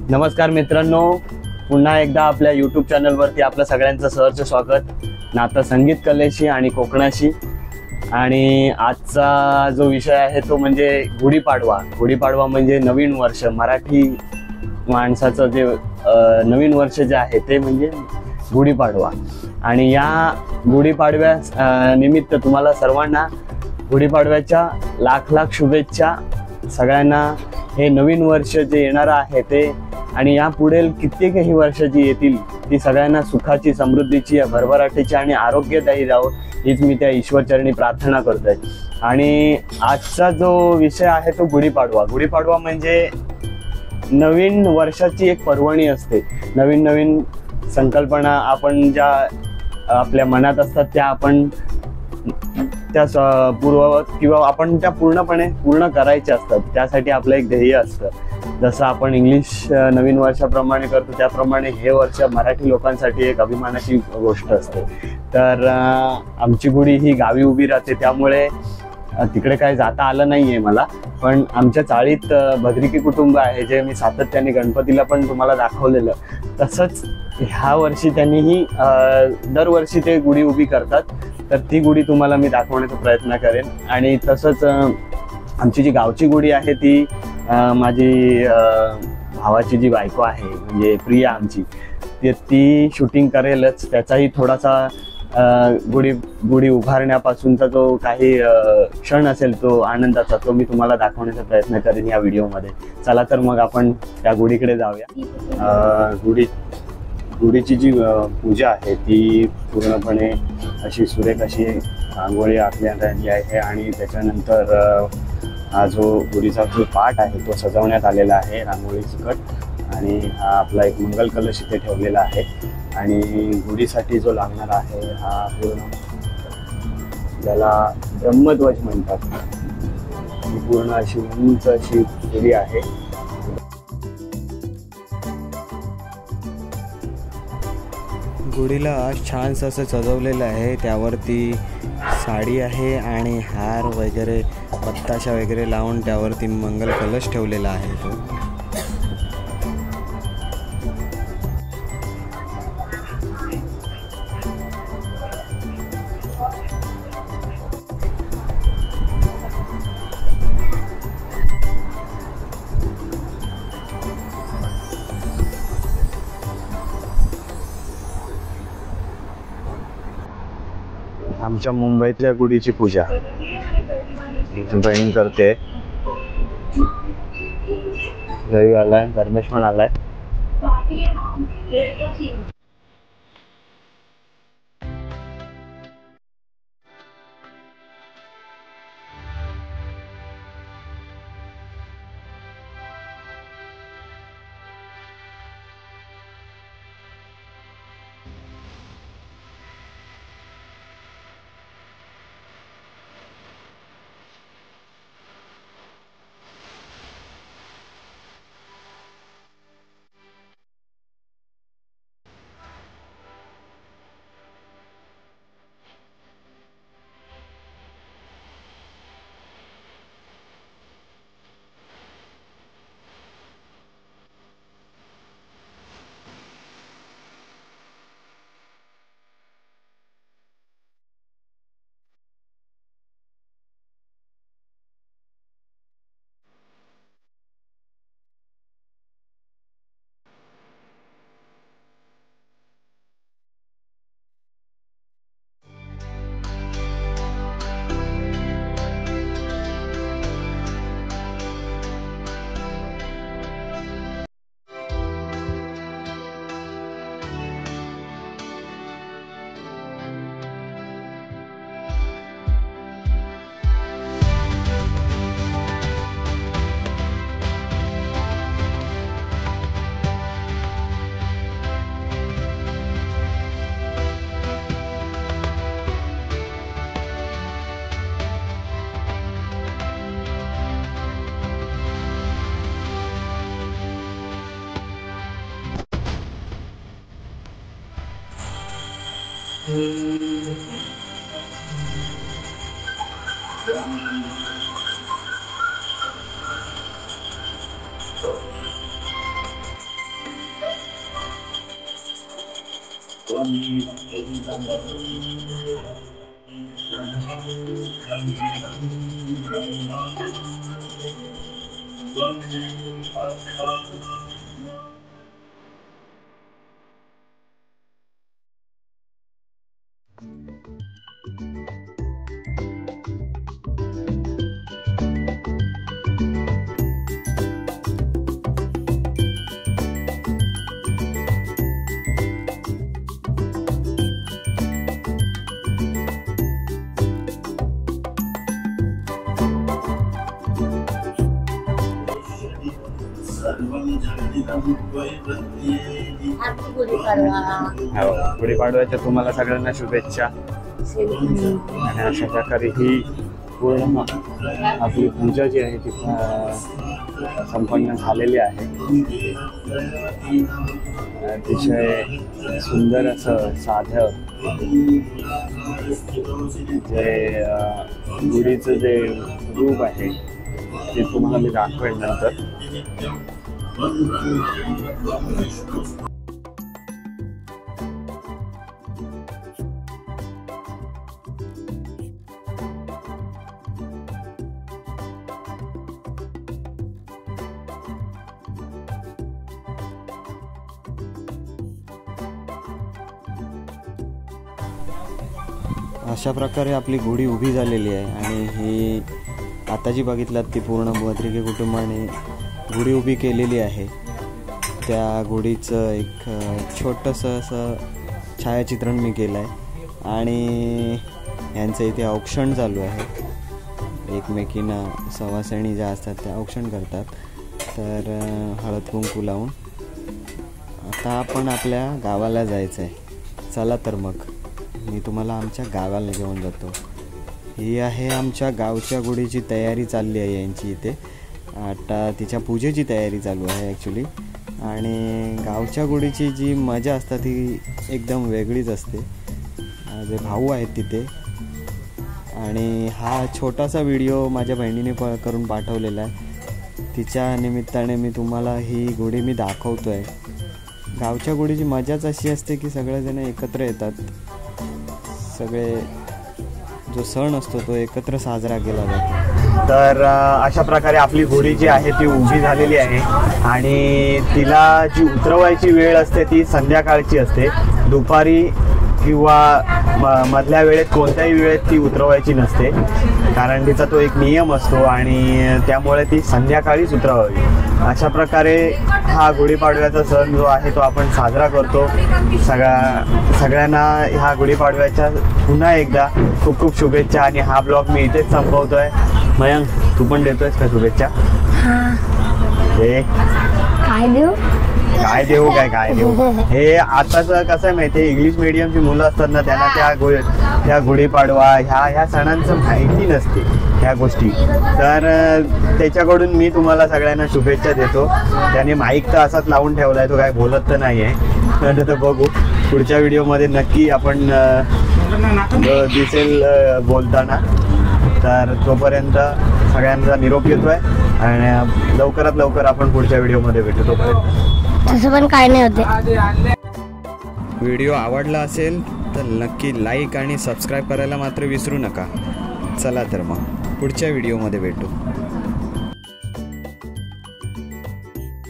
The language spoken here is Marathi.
नमस्कार मित्रांनो, पुन्हा एकदा आपल्या यूट्यूब चॅनलवरती आपलं सगळ्यांचं सहर्ष स्वागत. नातं संगीत कलेशी आणि कोकणाशी. आणि आजचा जो विषय आहे तो म्हणजे गुढीपाडवा. गुढीपाडवा म्हणजे नवीन वर्ष. मराठी माणसाचं जे नवीन वर्ष जे आहे ते म्हणजे गुढीपाडवा. आणि या गुढीपाडव्या निमित्त तुम्हाला सर्वांना गुढीपाडव्याच्या लाख लाख शुभेच्छा. सगळ्यांना हे नवीन वर्ष जे येणार आहे ते आणि या पुढील कित्येकही वर्ष जी येतील ती सगळ्यांना सुखाची, समृद्धीची, भरभराटीची आणि आरोग्यदायी राहो हीच मी त्या ईश्वरचरणी प्रार्थना करतोय. आणि आजचा जो विषय आहे तो गुढीपाडवा. गुढीपाडवा म्हणजे नवीन वर्षाची एक पर्वणी असते. नवीन नवीन संकल्पना आपण ज्या आपल्या मनात असतात त्या आपण त्या पूर्ववत किंवा आपण त्या पूर्णपणे पूर्ण करायच्या असतात. त्यासाठी आपलं एक ध्येय असतं. जसं आपण इंग्लिश नवीन वर्षाप्रमाणे करतो त्याप्रमाणे हे वर्ष मराठी लोकांसाठी एक अभिमानाची गोष्ट असते. तर आमची गुढी ही गावी उभी राहते, त्यामुळे तिकडे काय जाता आलं नाही आहे मला. पण आमच्या चाळीत भद्रिकी कुटुंब आहे जे मी सातत्याने गणपतीला पण तुम्हाला दाखवलेलं. तसंच ह्या वर्षी त्यांनीही दरवर्षी ते गुढी उभी करतात. तर ती गुढी तुम्हाला मी दाखवण्याचा प्रयत्न करेन. आणि तसंच आमची जी गावची गुढी आहे ती माझी भावाची जी बायको आहे म्हणजे प्रिया आमची, ती शूटिंग करेलच. त्याचाही थोडासा गुढी उभारण्यापासूनचा जो काही क्षण असेल तो आनंदाचा, तो मी तुम्हाला दाखवण्याचा प्रयत्न करेन या व्हिडिओमध्ये. चला तर मग आपण त्या गुढीकडे जाऊया. गुढीची जी पूजा आहे ती पूर्णपणे अशी सुरेख अशी रांगोळी आखण्यात आली आहे. आणि त्याच्यानंतर हा जो गुढीचा जो पाट आहे तो सजवण्यात आलेला आहे रांगोळीसकट. आणि हा आपला एक मंगल कलश इथे ठेवलेला आहे. आणि गुढीसाठी जो लागणार आहे हा पूर्ण ज्याला ब्रह्मध्वज म्हणतात, ही पूर्ण अशी उंच अशी गुढी आहे. गुढीला छानसं असं सजवलेलं आहे. त्यावरती साडी आहे आणि हार वगैरे पत्ताशा वगैरे लावून त्यावरती मंगल कलश ठेवलेला आहे तो. आमच्या मुंबईतल्या गुढीची पूजा बहीण करते. घरी आलाय, धर्मेश पण आलाय. गुढीपाडव्याच्या तुम्हाला सगळ्यांना शुभेच्छा. आणि अशा प्रकारे ही पूर्ण आपली पूजा जी आहे ती संपन्न झालेली आहे. अतिशय सुंदर असं साधं जे गुढीचं जे रूप आहे ते तुम्हाला मी दाखवेन नंतर. अशा प्रकारे आपली गुढी उभी झालेली आहे. आणि ही आता जी बघितलात ती पूर्ण बद्रिके कुटुंबाने गुढी उभी केलेली आहे. त्या गुढीचं एक छोटंसं असं छायाचित्रण मी केलं आहे. आणि यांचं इथे औक्षण चालू आहे. एकमेकींना सवासणी ज्या असतात त्या औक्षण करतात. तर हळद कुंकू लावून आता आपण आपल्या गावाला जायचं आहे. चला तर मग मी तुम्हाला आमच्या गावाला घेऊन जातो. ही आहे आमच्या गावच्या गुढीची तयारी चालली आहे यांची इथे. आता तिच्या पूजेची तयारी चालू आहे ॲक्च्युली. आणि गावच्या गुढीची जी मजा असते ती एकदम वेगळीच असते. जे भाऊ आहेत तिथे. आणि हा छोटासा व्हिडिओ माझ्या बहिणीने करून पाठवलेला आहे. तिच्या निमित्ताने मी तुम्हाला ही गुढी मी दाखवतो आहे. गावच्या गुढीची मजाच अशी असते की सगळेजण एकत्र येतात. सगळे जो सण असतो तो एकत्र साजरा केला जातो. तर अशा प्रकारे आपली गुढी जी आहे ती उभी झालेली आहे. आणि तिला जी उतरवायची वेळ असते ती संध्याकाळची असते. दुपारी किंवा मधल्या वेळेत कोणत्याही वेळेत ती उतरवायची नसते. कारण तिचा तो एक नियम असतो आणि त्यामुळे ती संध्याकाळीच उतरवावी. अशा प्रकारे हा गुढीपाडव्याचा सण जो आहे तो आपण साजरा करतो. सगळ्यांना ह्या गुढीपाडव्याच्या पुन्हा एकदा खूप खूप शुभेच्छा. आणि हा ब्लॉग मी इथेच संपवतोय. मयंक, तू पण देतोयस का शुभेच्छा? काय देऊ हे आताच कसं आहे माहिती आहे, इंग्लिश मिडियमची मुलं असतात ना त्यांना त्या गुढीपाडवा ह्या सणांचं माहिती नसते ह्या गोष्टी. तर त्याच्याकडून मी तुम्हाला सगळ्यांना शुभेच्छा देतो. त्याने माईक तर असाच लावून ठेवला आहे, तो काय बोलत तर नाही आहे. तर बघू पुढच्या व्हिडिओमध्ये नक्की आपण दिसेल बोलताना. तर तोपर्यंत सगळ्यांचा निरोप घेतोय आणि लवकरात लवकर आपण पुढच्या व्हिडिओमध्ये भेटू. तोपर्यंत तसं पण काय नाही होते. व्हिडिओ आवडला असेल तर नक्की लाईक आणि सबस्क्राईब करायला मात्र विसरू नका. चला तर मग पुढच्या व्हिडिओमध्ये भेटू.